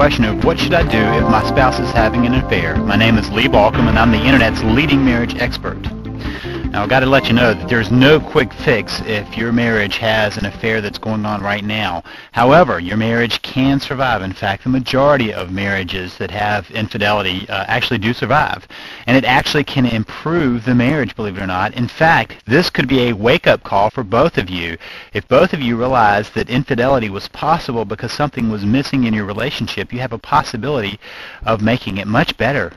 question of what should I do if my spouse is having an affair. My name is Lee Balcom, and I'm the Internet's leading marriage expert. Now, I've got to let you know that there's no quick fix if your marriage has an affair that's going on right now. However, your marriage can survive. In fact, the majority of marriages that have infidelity actually do survive. And it actually can improve the marriage, believe it or not. In fact, this could be a wake-up call for both of you. If both of you realize that infidelity was possible because something was missing in your relationship, you have a possibility of making it much better.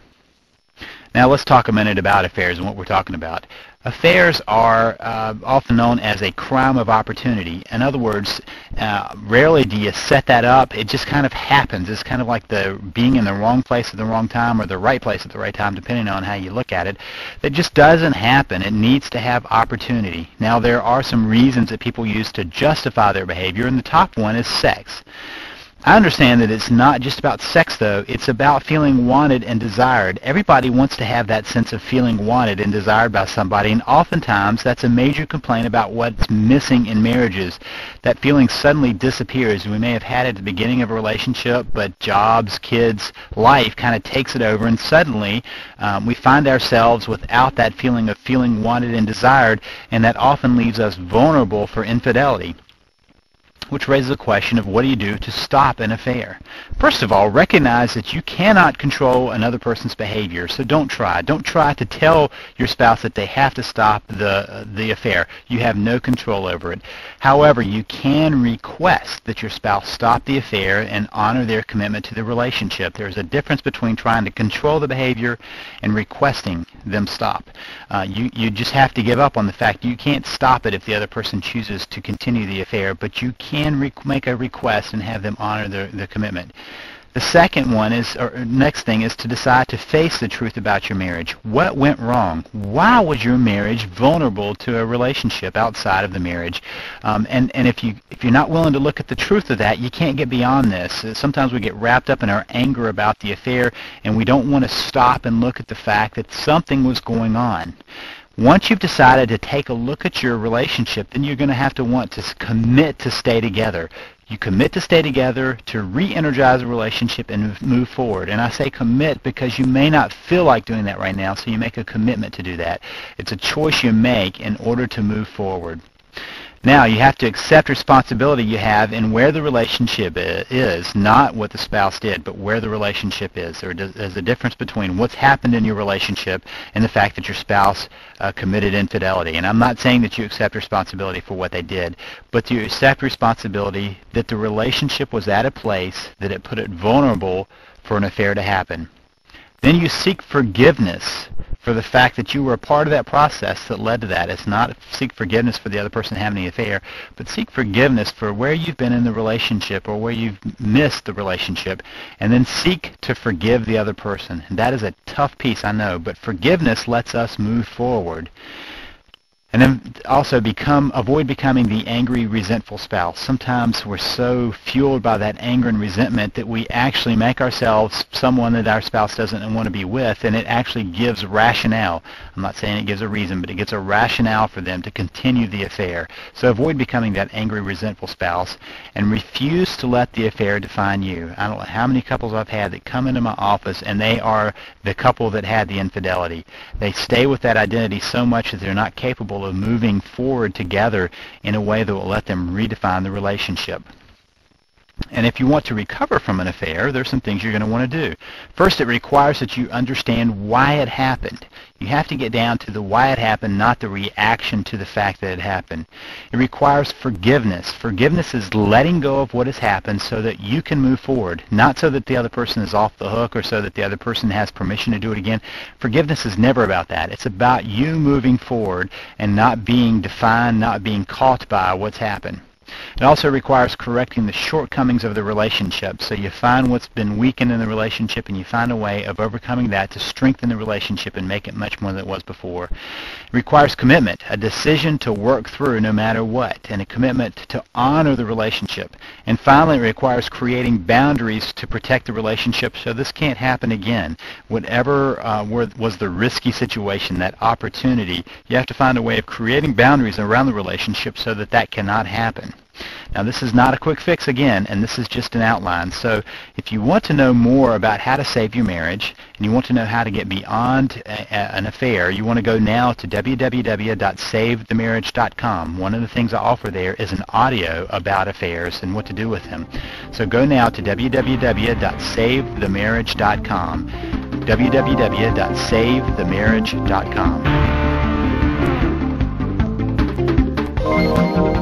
Now let's talk a minute about affairs and what we're talking about. Affairs are often known as a crime of opportunity. In other words, rarely do you set that up. It just kind of happens. It's kind of like the being in the wrong place at the wrong time or the right place at the right time, depending on how you look at it. That just doesn't happen. It needs to have opportunity. Now, there are some reasons that people use to justify their behavior, and the top one is sex. I understand that it's not just about sex, though. It's about feeling wanted and desired. Everybody wants to have that sense of feeling wanted and desired by somebody, and oftentimes that's a major complaint about what's missing in marriages. That feeling suddenly disappears. We may have had it at the beginning of a relationship, but jobs, kids, life kind of takes it over, and suddenly we find ourselves without that feeling of feeling wanted and desired, and that often leaves us vulnerable for infidelity. Which raises the question of what do you do to stop an affair? First of all, recognize that you cannot control another person's behavior, so don't try. Don't try to tell your spouse that they have to stop the affair. You have no control over it. However, you can request that your spouse stop the affair and honor their commitment to the relationship. There's a difference between trying to control the behavior and requesting them stop. You just have to give up on the fact you can't stop it if the other person chooses to continue the affair, but you can make a request and have them honor the commitment. The second one is, or next thing, is to decide to face the truth about your marriage. What went wrong? Why was your marriage vulnerable to a relationship outside of the marriage? And if you're not willing to look at the truth of that, you can't get beyond this. Sometimes we get wrapped up in our anger about the affair, and we don't want to stop and look at the fact that something was going on. Once you've decided to take a look at your relationship, then you're going to have to want to commit to stay together. You commit to stay together, to re-energize a relationship and move forward. And I say commit because you may not feel like doing that right now, so you make a commitment to do that. It's a choice you make in order to move forward. Now, you have to accept responsibility you have in where the relationship is, not what the spouse did, but where the relationship is. There's a difference between what's happened in your relationship and the fact that your spouse committed infidelity. And I'm not saying that you accept responsibility for what they did, but you accept responsibility that the relationship was at a place that it put it vulnerable for an affair to happen. Then you seek forgiveness for the fact that you were a part of that process that led to that. It's not seek forgiveness for the other person having the affair, but seek forgiveness for where you've been in the relationship or where you've missed the relationship, and then seek to forgive the other person. And that is a tough piece, I know, but forgiveness lets us move forward. And then also avoid becoming the angry, resentful spouse. Sometimes we're so fueled by that anger and resentment that we actually make ourselves someone that our spouse doesn't want to be with, and it actually gives rationale. I'm not saying it gives a reason, but it gives a rationale for them to continue the affair. So avoid becoming that angry, resentful spouse, and refuse to let the affair define you. I don't know how many couples I've had that come into my office and they are the couple that had the infidelity. They stay with that identity so much that they're not capable of moving forward together in a way that will let them redefine the relationship. And if you want to recover from an affair, there's some things you're going to want to do. First, it requires that you understand why it happened. You have to get down to the why it happened, not the reaction to the fact that it happened. It requires forgiveness. Forgiveness is letting go of what has happened so that you can move forward, not so that the other person is off the hook or so that the other person has permission to do it again. Forgiveness is never about that. It's about you moving forward and not being defined, not being caught by what's happened. It also requires correcting the shortcomings of the relationship. So you find what's been weakened in the relationship and you find a way of overcoming that to strengthen the relationship and make it much more than it was before. It requires commitment, a decision to work through no matter what, and a commitment to honor the relationship. And finally, it requires creating boundaries to protect the relationship so this can't happen again. Whatever was the risky situation, that opportunity, you have to find a way of creating boundaries around the relationship so that that cannot happen. Now this is not a quick fix again, and this is just an outline. So if you want to know more about how to save your marriage, and you want to know how to get beyond an affair, you want to go now to www.savethemarriage.com. One of the things I offer there is an audio about affairs and what to do with them. So go now to www.savethemarriage.com. www.savethemarriage.com.